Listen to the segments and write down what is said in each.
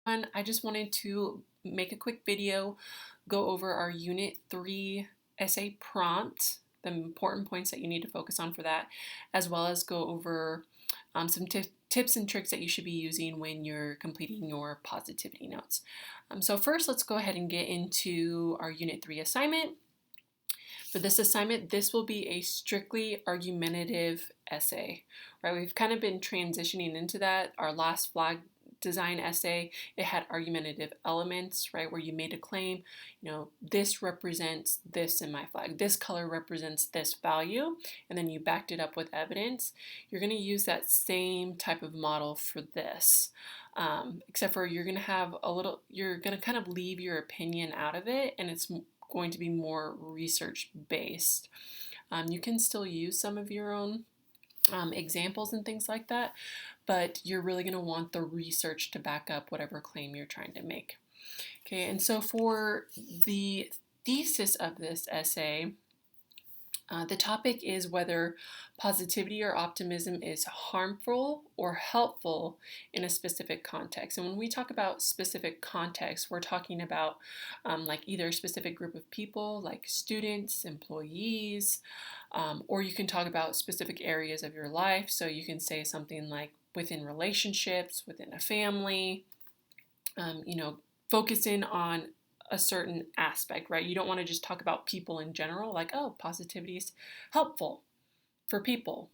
I just wanted to make a quick video, go over our Unit 3 essay prompt, the important points that you need to focus on for that, as well as go over some tips and tricks that you should be using when you're completing your positivity notes. So first, let's go ahead and get into our Unit 3 assignment. For this assignment, this will be a strictly argumentative essay, right? We've kind of been transitioning into that. Our last flag design essay, it had argumentative elements, right? Where you made a claim, this represents this in my flag. This color represents this value, and then you backed it up with evidence. You're going to use that same type of model for this. Except for you're going to kind of leave your opinion out of it, and it's going to be more research based. You can still use some of your own examples and things like that, but you're really going to want the research to back up whatever claim you're trying to make. Okay, and so for the thesis of this essay, the topic is whether positivity or optimism is harmful or helpful in a specific context. And when we talk about specific context, we're talking about like either a specific group of people, like students, employees, or you can talk about specific areas of your life. So you can say something like within relationships, within a family, focusing on a certain aspect, right? You don't want to just talk about people in general, like, oh, positivity is helpful for people.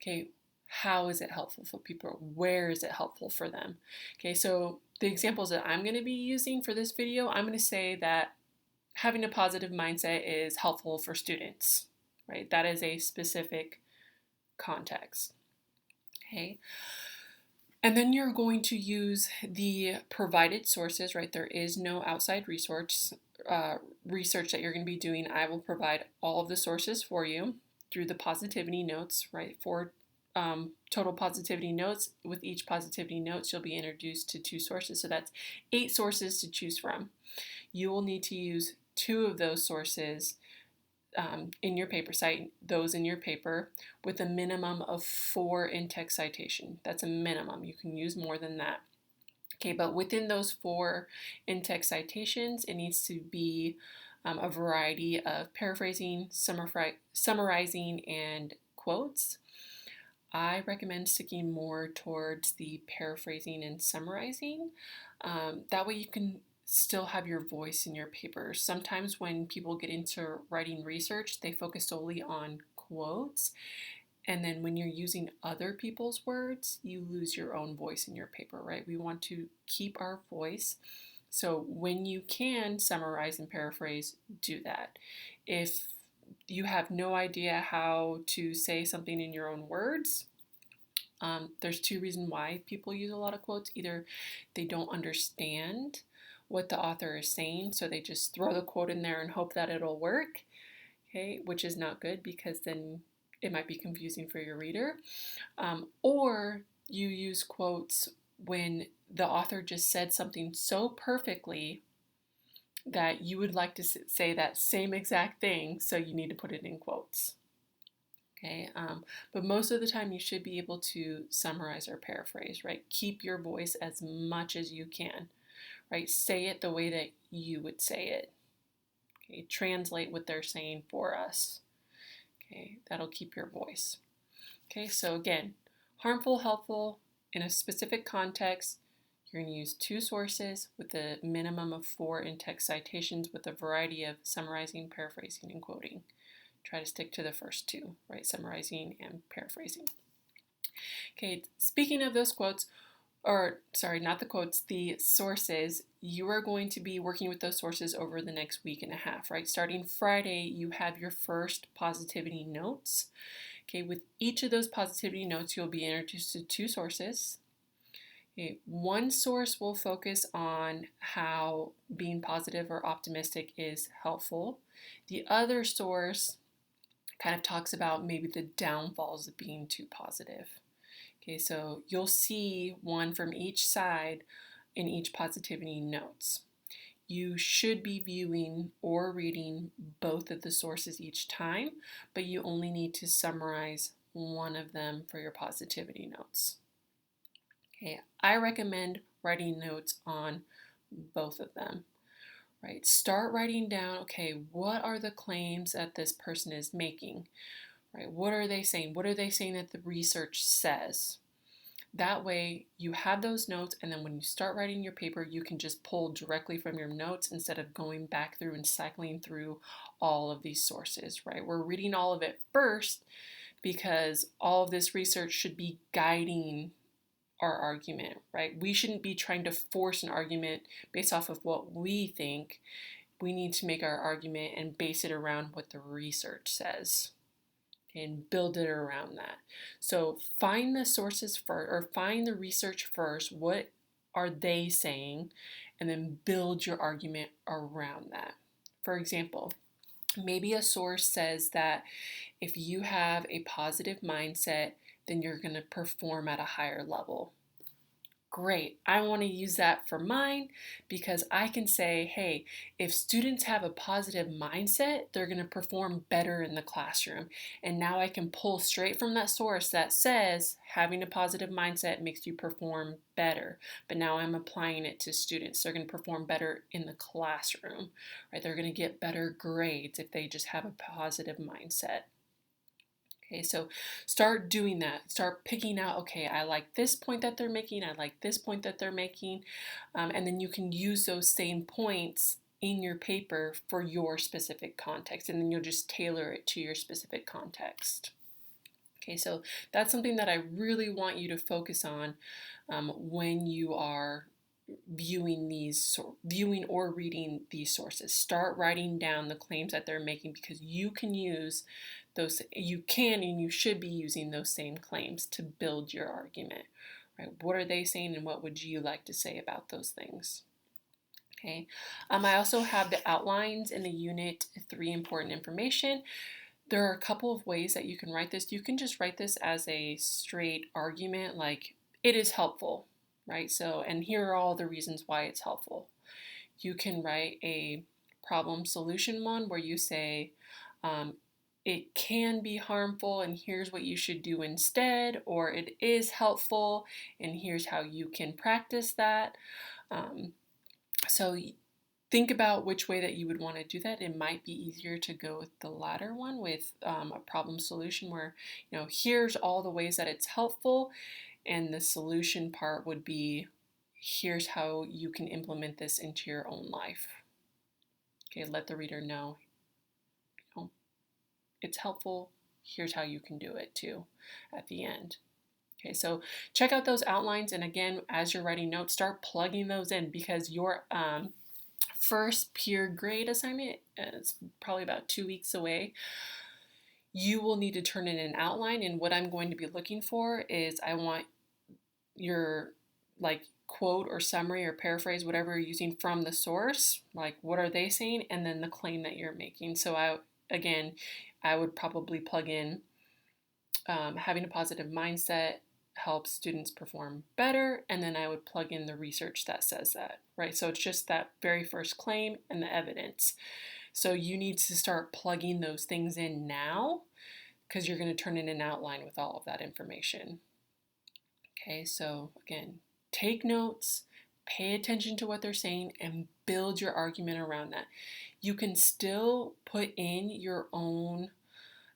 Okay, how is it helpful for people? Where is it helpful for them? Okay, so the examples that I'm going to be using for this video, I'm going to say that having a positive mindset is helpful for students, right? That is a specific context. Okay. And then you're going to use the provided sources, right? There is no outside research that you're going to be doing. I will provide all of the sources for you through the positivity notes, right? For total positivity notes, with each positivity notes, you'll be introduced to 2 sources. So that's 8 sources to choose from. You will need to use 2 of those sources in your paper, cite those in your paper with a minimum of 4 in-text citation. That's a minimum. You can use more than that. Okay, but within those 4 in-text citations, it needs to be a variety of paraphrasing, summarizing, and quotes. I recommend sticking more towards the paraphrasing and summarizing. That way you can still have your voice in your paper. Sometimes when people get into writing research, they focus solely on quotes. And then when you're using other people's words, you lose your own voice in your paper, right? We want to keep our voice. So when you can summarize and paraphrase, do that. If you have no idea how to say something in your own words, there's 2 reasons why people use a lot of quotes. Either they don't understand what the author is saying, so they just throw the quote in there and hope that it'll work, okay, which is not good because then it might be confusing for your reader. Or you use quotes when the author just said something so perfectly that you would like to say that same exact thing, so you need to put it in quotes. Okay, but most of the time you should be able to summarize or paraphrase, right? Keep your voice as much as you can, right? Say it the way that you would say it. Okay, translate what they're saying for us. Okay, that'll keep your voice. Okay, so again, harmful, helpful, in a specific context, you're going to use 2 sources with a minimum of 4 in-text citations with a variety of summarizing, paraphrasing, and quoting. Try to stick to the first 2, right? Summarizing and paraphrasing. Okay, speaking of those quotes, or sorry, not the quotes, the sources, you are going to be working with those sources over the next week and a half, right? Starting Friday, you have your first positivity notes. Okay, with each of those positivity notes, you'll be introduced to 2 sources. Okay, one source will focus on how being positive or optimistic is helpful. The other source kind of talks about maybe the downfalls of being too positive. Okay, so you'll see one from each side in each positivity notes. You should be viewing or reading both of the sources each time, but you only need to summarize one of them for your positivity notes. Okay, I recommend writing notes on both of them, right? Start writing down, okay, what are the claims that this person is making, right? What are they saying? What are they saying that the research says? That way you have those notes, and then when you start writing your paper, you can just pull directly from your notes instead of going back through and cycling through all of these sources, right? We're reading all of it first because all of this research should be guiding our argument, right? We shouldn't be trying to force an argument based off of what we think. We need to make our argument and base it around what the research says and build it around that. So find the sources first, or find the research first. What are they saying? And then build your argument around that. For example, maybe a source says that if you have a positive mindset, then you're going to perform at a higher level. Great. I want to use that for mine because I can say, hey, if students have a positive mindset, they're going to perform better in the classroom. And now I can pull straight from that source that says having a positive mindset makes you perform better. But now I'm applying it to students. They're going to perform better in the classroom, right? They're going to get better grades if they just have a positive mindset. Okay, so start doing that. Start picking out, okay, I like this point that they're making, I like this point that they're making, and then you can use those same points in your paper for your specific context, and then you'll just tailor it to your specific context. Okay, so that's something that I really want you to focus on when you are viewing or reading these sources. Start writing down the claims that they're making because you can use those, you can and you should be using those same claims to build your argument, right? What are they saying and what would you like to say about those things? Okay. I also have the outlines in the Unit 3 important information. There are a couple of ways that you can write this. You can just write this as a straight argument, like it is helpful, right? So, and here are all the reasons why it's helpful. You can write a problem solution one where you say, it can be harmful and here's what you should do instead, or it is helpful and here's how you can practice that. So think about which way that you would want to do that. It might be easier to go with the latter one with a problem solution where, here's all the ways that it's helpful, and the solution part would be, here's how you can implement this into your own life. Okay, let the reader know, it's helpful, here's how you can do it too at the end. Okay, so check out those outlines, and again, as you're writing notes, start plugging those in because your first peer grade assignment is probably about 2 weeks away. You will need to turn in an outline, and what I'm going to be looking for is I want your quote or summary or paraphrase, whatever you're using from the source, like what are they saying, and then the claim that you're making. So I would probably plug in having a positive mindset helps students perform better, and then I would plug in the research that says that, right? So it's just that very first claim and the evidence. So you need to start plugging those things in now because you're going to turn in an outline with all of that information. Okay, so again, take notes, pay attention to what they're saying, and build your argument around that. You can still put in your own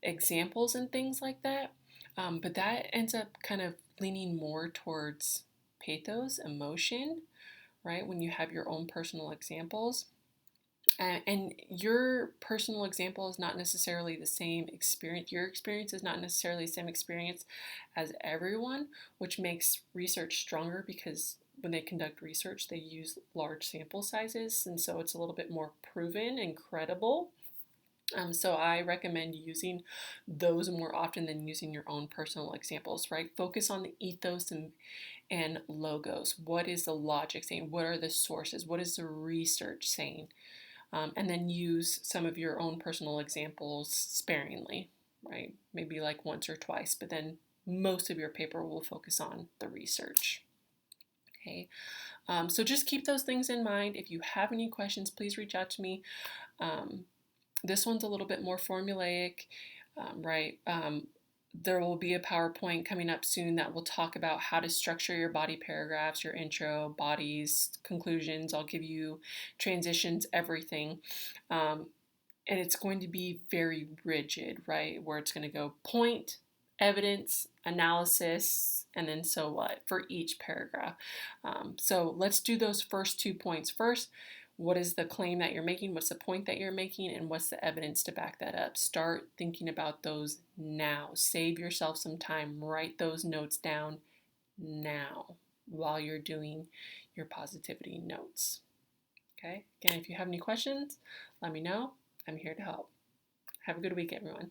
examples and things like that, but that ends up kind of leaning more towards pathos, emotion, right? When you have your own personal examples. And your personal example is not necessarily the same experience. Your experience is not necessarily the same experience as everyone, which makes research stronger because when they conduct research, they use large sample sizes, and so it's a little bit more proven and credible. So I recommend using those more often than using your own personal examples, right? Focus on the ethos and logos. What is the logic saying? What are the sources? What is the research saying? And then use some of your own personal examples sparingly, right? Maybe like once or twice, but then most of your paper will focus on the research. Okay, so just keep those things in mind. If you have any questions, please reach out to me. This one's a little bit more formulaic, right? There will be a PowerPoint coming up soon that will talk about how to structure your body paragraphs, your intro, bodies, conclusions. I'll give you transitions, everything. And it's going to be very rigid, right? Where it's going to go point, evidence, analysis, and then so what for each paragraph. So let's do those first 2 points first. What is the claim that you're making? What's the point that you're making? And what's the evidence to back that up? Start thinking about those now. Save yourself some time. Write those notes down now while you're doing your positivity notes. Okay? Again, if you have any questions, let me know. I'm here to help. Have a good week, everyone.